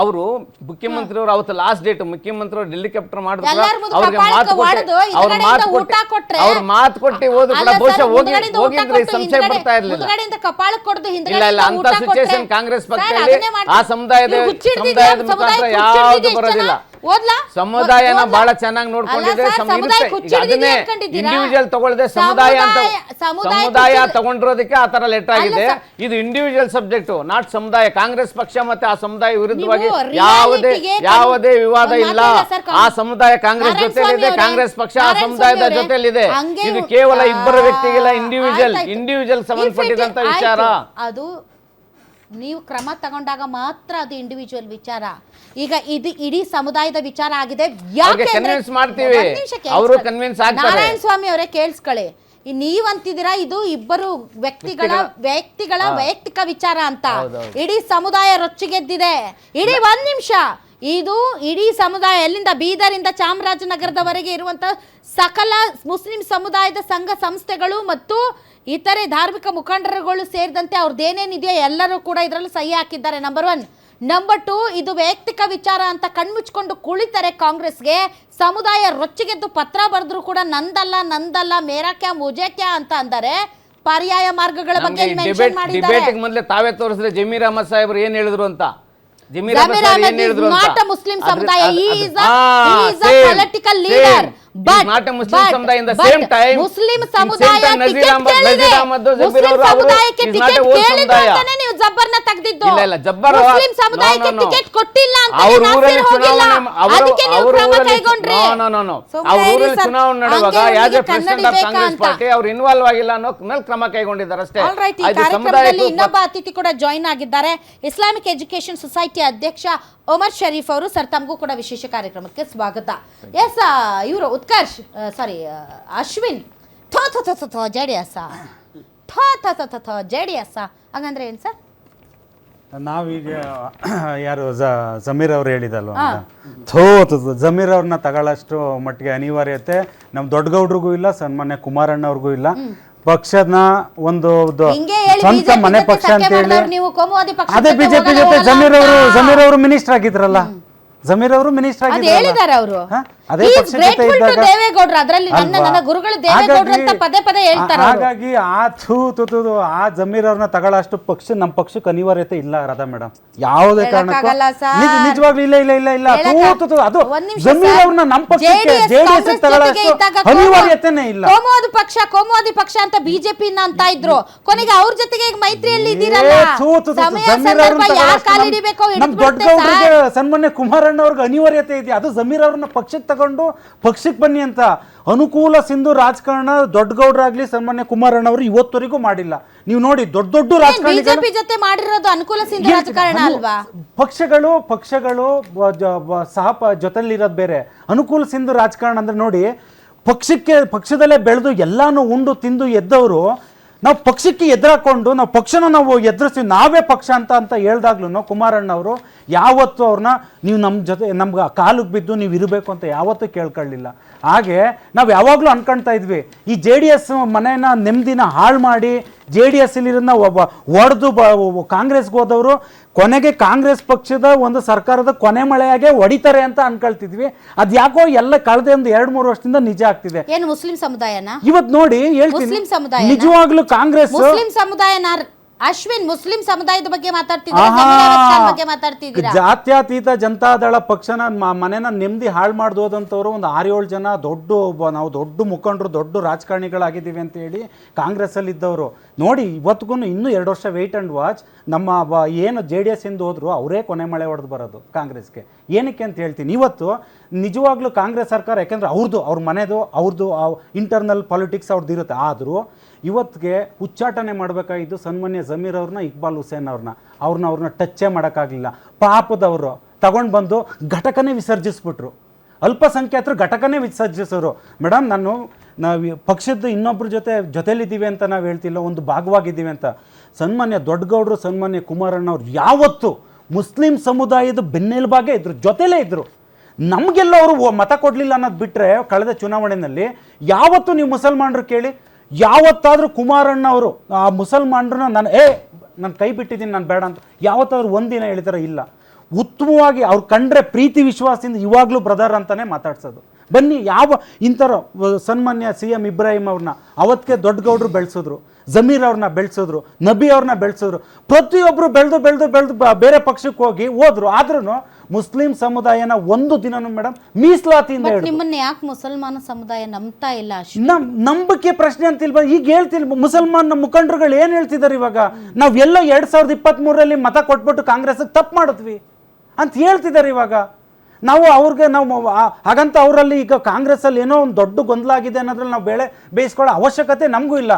ಅವರು ಮುಖ್ಯಮಂತ್ರಿ ಅವರು ಅವತ್ತು ಲಾಸ್ಟ್ ಡೇಟ್ ಮುಖ್ಯಮಂತ್ರಿ ಅವರು ಡೆಲ್ಲಿ ಕ್ಯಾಪ್ಟರ್ ಮಾಡಿದ್ರು ಅವ್ರಿಗೆ ಮಾತು ಕೊಟ್ಟು ಹೋದ್ರು ಕೂಡ ಬಹುಶಃ ಹೋಗಿದ್ರೆ ಸಂಶಯ ಬರ್ತಾ ಇರ್ಲಿಲ್ಲ. ಇಲ್ಲ ಇಲ್ಲ ಅಂತ ಸಿಚುವೇಶನ್ ಕಾಂಗ್ರೆಸ್ ಪಕ್ಷದಲ್ಲಿ ಆ ಸಮುದಾಯದ ಮುಖಾಂತರ ಯಾವುದು ಬರೋದಿಲ್ಲ. ಸಮುದಾಯನ ಬಹಳ ಚೆನ್ನಾಗಿ ನೋಡ್ಕೊಂಡಿದೆ. ಅದನ್ನೇ ಇಂಡಿವಿಜುವಲ್ ತಗೊಳ್ಳದೆ ಸಮುದಾಯ ಅಂತ ಸಮುದಾಯ ತಗೊಂಡಿರೋದಕ್ಕೆ ಆ ತರ ಲೆಟರ್ ಆಗಿದೆ. ಇದು ಇಂಡಿವಿಜುವಲ್ ಸಬ್ಜೆಕ್ಟ್ ನಾಟ್ ಸಮುದಾಯ. ಕಾಂಗ್ರೆಸ್ ಪಕ್ಷ ಮತ್ತೆ ಆ ಸಮುದಾಯ ವಿರುದ್ಧವಾಗಿ ಯಾವುದೇ ವಿವಾದ ಇಲ್ಲ. ಆ ಸಮುದಾಯ ಕಾಂಗ್ರೆಸ್ ಜೊತೆಲಿದೆ, ಕಾಂಗ್ರೆಸ್ ಪಕ್ಷ ಆ ಸಮುದಾಯದ ಜೊತೆಲಿದೆ. ಇದು ಕೇವಲ ಇಬ್ಬರು ವ್ಯಕ್ತಿಗಿಲ್ಲ, ಇಂಡಿವಿಜುವಲ್ ಸಂಬಂಧಪಟ್ಟಿದಂತ ವಿಚಾರ. ಅದು ನೀವು ಕ್ರಮ ತಗೊಂಡಾಗ ಮಾತ್ರ ಅದು ಇಂಡಿವಿಜುವಲ್ ವಿಚಾರ. ಈಗ ಇದು ಇಡೀ ಸಮುದಾಯದ ವಿಚಾರ ಆಗಿದೆ. ನಾರಾಯಣ ಸ್ವಾಮಿ ಅವರೇ ಕೇಳಿಸ್ಕೊಳ್ಳಿ, ನೀವಂತಿದ್ದೀರಾ ಇದು ಇಬ್ಬರು ವ್ಯಕ್ತಿಗಳ ವೈಯಕ್ತಿಕ ವಿಚಾರ ಅಂತ. ಇಡೀ ಸಮುದಾಯ ರೊಚ್ಚಿಗೆದ್ದಿದೆ. ಇಡೀ ಒಂದ್ ನಿಮಿಷ, ಇದು ಇಡೀ ಸಮುದಾಯ ಎಲ್ಲಿಂದ ಬೀದರಿಂದ ಚಾಮರಾಜನಗರದವರೆಗೆ ಇರುವಂತ ಸಕಲ ಮುಸ್ಲಿಂ ಸಮುದಾಯದ ಸಂಘ ಸಂಸ್ಥೆಗಳು ಮತ್ತು ಇತರೆ ಧಾರ್ಮಿಕ ಮುಖಂಡರುಗಳು ಸೇರಿದಂತೆ ಅವ್ರದ್ದೇನೇನಿದೆಯೋ ಎಲ್ಲರೂ ಕೂಡ ಇದರಲ್ಲಿ ಸಹಿ ಹಾಕಿದ್ದಾರೆ. ನಂಬರ್ 1. ನಂಬರ್ 2, ಇದು ವೈಯಕ್ತಿಕ ವಿಚಾರ ಅಂತ ಕಣ್ಮುಚ್ಕೊಂಡು ಕುಳಿತಾರೆ ಕಾಂಗ್ರೆಸ್ಗೆ. ಸಮುದಾಯ ರೊಚ್ಚಿಗೆದ್ದು ಪತ್ರ ಬರೆದ್ರು ಕೂಡ ನಂದಲ್ಲ ಮೇರಾ ಕ್ಯಾ ಮುಜೆ ಕ್ಯಾ ಅಂತ ಅಂದರೆ ಪರ್ಯಾಯ ಮಾರ್ಗಗಳ ಬಗ್ಗೆ ಮೆನ್ಷನ್ ಮಾಡಿದ್ದಾರೆ. ಮೊದಲೇ ತಾವೇ ತೋರಿಸಿದ್ರೆ ಜಮೀರ್ ಅಹಮದ್ ಸಾಹೇಬರು ಏನ್ ಹೇಳಿದ್ರು ಅಂತ. Zamir Ahmed is not a Muslim samudaya. He is a political leader. But not a Muslim samudaya in the same time. Muslim samudaya ticket ಕೇಳಿದೆ. Muslim ಸಮುದಾಯಕ್ಕೆ ಟಿಕೆಟ್ ಕೇಳಿದ್ರು ಅಂತಾನೆ ನೀವು ಜಬ್ಬರ್ನ ತೆಗೆದಿದ್ದು. ಇಲ್ಲ ಜಬ್ಬರ್ ಮುಸ್ಲಿಂ ಸಮುದಾಯಕ್ಕೆ ಟಿಕೆಟ್ ಕೊಟ್ಟಿಲ್ಲ ಅಂತ ನಾಸಿರ್ ಹೋಗಿಲ್ಲ. ಅದಕ್ಕೆ ನೀವು ಕ್ರಮ ಕೈಗೊಂಡ್ರಿ. ಅವ್ರ ಊರಲ್ಲಿ ಚುನಾವಣೆ ನಡೆಯುವಾಗ as a president of Congress party ಅವರು ಇನ್ವಾಲ್ವ್ ಆಗಿಲ್ಲ ಅನ್ನೋ ಮೇಲೆ ಕ್ರಮ ಕೈಗೊಂಡಿದ್ದಾರೆ ಅಷ್ಟೇ. ಕಾರ್ಯಕ್ರಮದಲ್ಲಿ ಇನ್ನೊಬ್ಬ ಅತಿಥಿ ಕೂಡ ಜಾಯಿನ್ ಆಗಿದ್ದಾರೆ. ಇಸ್ಲಾಮಿಕ್ ಎಜುಕೇಶನ್ ಸೊಸೈಟಿ ಅಧ್ಯಕ್ಷ ಒಮರ್ ಶರೀಫ್ ಅವರು. ಸರ್, ತಮಗೂ ಕೂಡ ವಿಶೇಷ ಕಾರ್ಯಕ್ರಮಕ್ಕೆ ಸ್ವಾಗತ. ಎಸ್, ಇವರು ಉತ್ಕರ್ಷ್ ಅಶ್ವಿನ್ ಜೆಡಿಎಸ್ ಜೆಡಿಎಸ್ ಹಂಗಂದ್ರೆ ಏನ್ ಸರ್? ನಾವೀಗ ಯಾರು ಜಮೀರ್ ಅವ್ರು ಹೇಳಿದಲ್ವ, ಜಮೀರ್ ಅವ್ರನ್ನ ತಗೊಳ್ಳೋಷ್ಟು ಮಟ್ಟಿಗೆ ಅನಿವಾರ್ಯತೆ ನಮ್ಮ ದೊಡ್ಡಗೌಡ್ರಿಗೂ ಇಲ್ಲ, ಸನ್ಮಾನ್ಯ ಕುಮಾರಣ್ಣ ಅವ್ರಿಗೂ ಇಲ್ಲ. ಪಕ್ಷನ ಒಂದು ಸ್ವಂತ ಮನೆ ಪಕ್ಷ ಅಂತ ಹೇಳಿ ಅದೇ ಬಿಜೆಪಿ ಜೊತೆ ಜಮೀರ್ ಅವರು ಮಿನಿಸ್ಟರ್ ಆಗಿದ್ರಲ್ಲ, ಜಮೀರ್ ಅವರು ಮಿನಿಸ್ಟರ್ ಆಗಿದ್ರು. ಅದೇ ಪಕ್ಷ ಜೊತೆ ಇದ್ದಾಗ ಹಾಗಾಗಿ ಆ ಜಮೀರ್ ಅವ್ರನ್ನ ತಗೊಳ್ಳೋಷ್ಟು ಪಕ್ಷ ನಮ್ಮ ಪಕ್ಷಕ್ಕೆ ಅನಿವಾರ್ಯತೆ ಇಲ್ಲ ರಾಧಾ ಮೇಡಮ್. ಯಾವುದೇ ಕಾರಣಕ್ಕೂ ನಿಜವಾಗ್ಲೂ ಇಲ್ಲ. ಅದು ಜಮೀರ್ ಅವ್ರನ್ನ ನಮ್ಮ ಪಕ್ಷಕ್ಕೆ ಜೆಡಿಎಸ್ ತಗೊಳ್ಳೋಷ್ಟು ಅನಿವಾರ್ಯತೆನೇ ಇಲ್ಲ. ಕೋಮುವಾದಿ ಪಕ್ಷ ಅಂತ ಬಿಜೆಪಿ ಅಂತ ಇದ್ರು, ಕೊನೆಗೆ ಅವ್ರ ಜೊತೆಗೆ ಮೈತ್ರಿಯಲ್ಲಿ ಇದ್ದೀರಲ್ಲ. ದೊಡ್ಡಗೌಡರಿಗೆ ಸನ್ಮಾನ್ಯ ಕುಮಾರಣ್ಣ ಅವ್ರಿಗೆ ಅನಿವಾರ್ಯತೆ ಇದೆ. ಅದು ಜಮೀರ್ ಅವ್ರನ್ನ ಪಕ್ಷಕ್ಕೆ ತಗೊಂಡು ಪಕ್ಷಕ್ಕೆ ಬನ್ನಿ ಅಂತ ಅನುಕೂಲ ಸಿಂಧು ರಾಜಕಾರಣ ದೊಡ್ಡಗೌಡರಾಗ್ಲಿ ಸನ್ಮಾನ್ಯ ಕುಮಾರಣ್ಣ ಅವರು ಇವತ್ತವರೆಗೂ ಮಾಡಿಲ್ಲ. ನೀವು ನೋಡಿ ದೊಡ್ಡ ರಾಜಕಾರಣಿಗಳು ಜೊತೆ ಮಾಡಿರೋದು ಅನುಕೂಲ ಸಿಂಧು ರಾಜಕಾರಣ ಅಲ್ವಾ? ಪಕ್ಷಗಳು ಸಹ ಜೊತೆಲಿರೋದು ಬೇರೆ. ಅನುಕೂಲ ಸಿಂಧು ರಾಜಕಾರಣ ಅಂದ್ರೆ ನೋಡಿ, ಪಕ್ಷದಲ್ಲೇ ಬೆಳೆದು ಎಲ್ಲಾನು ಉಂಡು ತಿಂದು ಎದ್ದವರು ನಾವು ಪಕ್ಷಕ್ಕೆ ಎದುರಾಕೊಂಡು ನಾವು ಪಕ್ಷನ ನಾವು ಎದುರಿಸ್ತೀವಿ, ನಾವೇ ಪಕ್ಷ ಅಂತ ಹೇಳ್ದಾಗ್ಲೂ ಕುಮಾರಣ್ಣ ಅವರು ಯಾವತ್ತೂ ಅವ್ರನ್ನ ನೀವು ನಮ್ಮ ಜೊತೆ ನಮ್ಗೆ ಕಾಲಿಗೆ ಬಿದ್ದು ನೀವು ಇರಬೇಕು ಅಂತ ಯಾವತ್ತೂ ಕೇಳ್ಕೊಳ್ಳಿಲ್ಲ. ಹಾಗೆ ನಾವು ಯಾವಾಗಲೂ ಅನ್ಕೊಳ್ತಾ ಇದ್ವಿ, ಈ JDS ಮನೆನ ನೆಮ್ಮದಿನ ಹಾಳು ಮಾಡಿ JDS ಒಡೆದು ಕಾಂಗ್ರೆಸ್ಗೆ ಹೋದವರು ಕೊನೆಗೆ ಕಾಂಗ್ರೆಸ್ ಪಕ್ಷದ ಒಂದು ಸರ್ಕಾರದ ಕೊನೆ ಮಳೆಯಾಗೆ ಹೊಡಿತಾರೆ ಅಂತ ಅನ್ಕೊಳ್ತಿದ್ವಿ. ಅದ್ ಯಾಕೋ ಎಲ್ಲ ಕಳೆದ ಒಂದು 2-3 ವರ್ಷದಿಂದ ನಿಜ ಆಗ್ತಿದೆ. ಏನು ಮುಸ್ಲಿಂ ಸಮುದಾಯನ ಇವತ್ತು ನೋಡಿ ಹೇಳ್ತೀನಿ, ನಿಜವಾಗ್ಲೂ ಕಾಂಗ್ರೆಸ್ ಮುಸ್ಲಿಂ ಸಮುದಾಯನ ಅಶ್ವಿನ್ ಮುಸ್ಲಿಂ ಸಮುದಾಯದ ಬಗ್ಗೆ ಮಾತಾಡ್ತಿದ್ದೀರಾ? ಜಾತ್ಯತೀತ ಜನತಾದಳ ಪಕ್ಷನ ಮನೆನ ನೆಮ್ಮದಿ ಹಾಳು ಮಾಡ್ದೋದಂತವ್ರು ಒಂದು 6-7 ಜನ ನಾವು ದೊಡ್ಡ ಮುಖಂಡರು ದೊಡ್ಡ ರಾಜಕಾರಣಿಗಳಾಗಿದ್ದೀವಿ ಅಂತ ಹೇಳಿ ಕಾಂಗ್ರೆಸ್ ಅಲ್ಲಿ ಇದ್ದವರು ನೋಡಿ. ಇವತ್ತಿಗೂ ಇನ್ನೂ 2 ವರ್ಷ ವೇಟ್ ಅಂಡ್ ವಾಚ್. ನಮ್ಮ ಏನು JDS ಇಂದ ಹೋದ್ರು ಅವರೇ ಕೊನೆ ಮಳೆ ಹೊಡೆದು ಬರೋದು ಕಾಂಗ್ರೆಸ್ಗೆ. ಏನಕ್ಕೆ ಅಂತ ಹೇಳ್ತೀನಿ, ಇವತ್ತು ನಿಜವಾಗ್ಲೂ ಕಾಂಗ್ರೆಸ್ ಸರ್ಕಾರ ಯಾಕೆಂದ್ರೆ ಅವ್ರ ಮನೆದು ಅವ್ರದ್ದು ಇಂಟರ್ನಲ್ ಪಾಲಿಟಿಕ್ಸ್ ಅವ್ರದ್ದು ಇರುತ್ತೆ. ಆದರೂ ಇವತ್ತಿಗೆ ಉಚ್ಚಾಟನೆ ಮಾಡಬೇಕಾಗಿದ್ದು ಸನ್ಮಾನ್ಯ ಜಮೀರ್ ಅವ್ರನ್ನ, ಇಕ್ಬಾಲ್ ಹುಸೇನ್ ಅವ್ರನ್ನ ಟಚ್ಚೇ ಮಾಡೋಕ್ಕಾಗಲಿಲ್ಲ. ಪಾಪದವರು ತಗೊಂಡು ಬಂದು ಘಟಕನೇ ವಿಸರ್ಜಿಸ್ಬಿಟ್ರು. ಅಲ್ಪಸಂಖ್ಯಾತರು ಘಟಕನೇ ವಿಸರ್ಜಿಸೋರು. ಮೇಡಮ್, ನಾವು ಪಕ್ಷದ ಇನ್ನೊಬ್ಬರ ಜೊತೆಲಿದ್ದೀವಿ ಅಂತ ನಾವು ಹೇಳ್ತಿಲ್ಲ, ಒಂದು ಭಾಗವಾಗಿದ್ದೀವಿ ಅಂತ. ಸನ್ಮಾನ್ಯ ದೊಡ್ಡಗೌಡರು ಸನ್ಮಾನ್ಯ ಕುಮಾರಣ್ಣ ಅವ್ರು ಯಾವತ್ತು ಮುಸ್ಲಿಂ ಸಮುದಾಯದ ಬೆನ್ನೆಲುಬಾಗೆ ಇದ್ರು, ಜೊತೆಲೇ ಇದ್ರು. ನಮಗೆಲ್ಲ ಅವರು ಮತ ಕೊಡಲಿಲ್ಲ ಅನ್ನೋದು ಬಿಟ್ಟರೆ ಕಳೆದ ಚುನಾವಣೆಯಲ್ಲಿ ಯಾವತ್ತು ನೀವು ಮುಸಲ್ಮಾನರು ಕೇಳಿ, ಯಾವತ್ತಾದರೂ ಕುಮಾರಣ್ಣ ಅವರು ಆ ಮುಸಲ್ಮಾನರನ್ನ ನಾನು ಕೈ ಬಿಟ್ಟಿದ್ದೀನಿ, ನಾನು ಬೇಡ ಅಂತ ಯಾವತ್ತಾದ್ರೂ ಒಂದಿನ ಹೇಳಿದಾರೆ? ಇಲ್ಲ. ಉತ್ತಮವಾಗಿ ಅವ್ರು ಕಂಡ್ರೆ ಪ್ರೀತಿ ವಿಶ್ವಾಸದಿಂದ ಇವಾಗಲೂ ಬ್ರದರ್ ಅಂತಾನೆ ಮಾತಾಡ್ಸೋದು. ಬನ್ನಿ, ಯಾವ ಇಂಥರ ಸನ್ಮಾನ್ಯ CM ಇಬ್ರಾಹಿಂ ಅವ್ರನ್ನ ಅವತ್ತಿಗೆ ದೊಡ್ಡ ಗೌಡ್ರು ಬೆಳೆಸಿದ್ರು, ಜಮೀರ್ ಅವ್ರನ್ನ ಬೆಳೆಸಿದ್ರು, ನಬಿ ಅವ್ರನ್ನ ಬೆಳೆಸಿದ್ರು, ಪ್ರತಿಯೊಬ್ಬರು ಬೆಳೆದು ಬೇರೆ ಪಕ್ಷಕ್ಕೆ ಹೋದ್ರು. ಆದ್ರೂ ಮುಸ್ಲಿಂ ಸಮುದಾಯನ ಒಂದು ದಿನನೂ ಮೇಡಮ್ ಮೀಸಲಾತಿಯಿಂದ ನಿಮ್ಮನ್ನ ಯಾಕೆ ಮುಸಲ್ಮಾನ ಸಮುದಾಯ ನಂಬ್ತಾ ಇಲ್ಲ? ನಂಬಿಕೆ ಪ್ರಶ್ನೆ ಅಂತಿಲ್ವಾ? ಈಗ ಹೇಳ್ತಿಲ್ವ ಮುಸಲ್ಮಾನ ಮುಖಂಡರುಗಳು ಏನ್ ಹೇಳ್ತಿದ್ದಾರೆ ಇವಾಗ? ನಾವೆಲ್ಲ 2023 ಮತ ಕೊಟ್ಬಿಟ್ಟು ಕಾಂಗ್ರೆಸ್ ತಪ್ಪು ಮಾಡಿದ್ವಿ ಅಂತ ಹೇಳ್ತಿದ್ದಾರೆ ಇವಾಗ. ನಾವು ಹಾಗಂತ ಅವರಲ್ಲಿ ಈಗ ಕಾಂಗ್ರೆಸ್ ಅಲ್ಲಿ ಏನೋ ಒಂದು ದೊಡ್ಡ ಗೊಂದಲ ಆಗಿದೆ ಅನ್ನೋದ್ರಲ್ಲಿ ನಾವು ಬೇಯಿಸ್ಕೊಳ್ಳೋ ಅವಶ್ಯಕತೆ ನಮಗೂ ಇಲ್ಲ.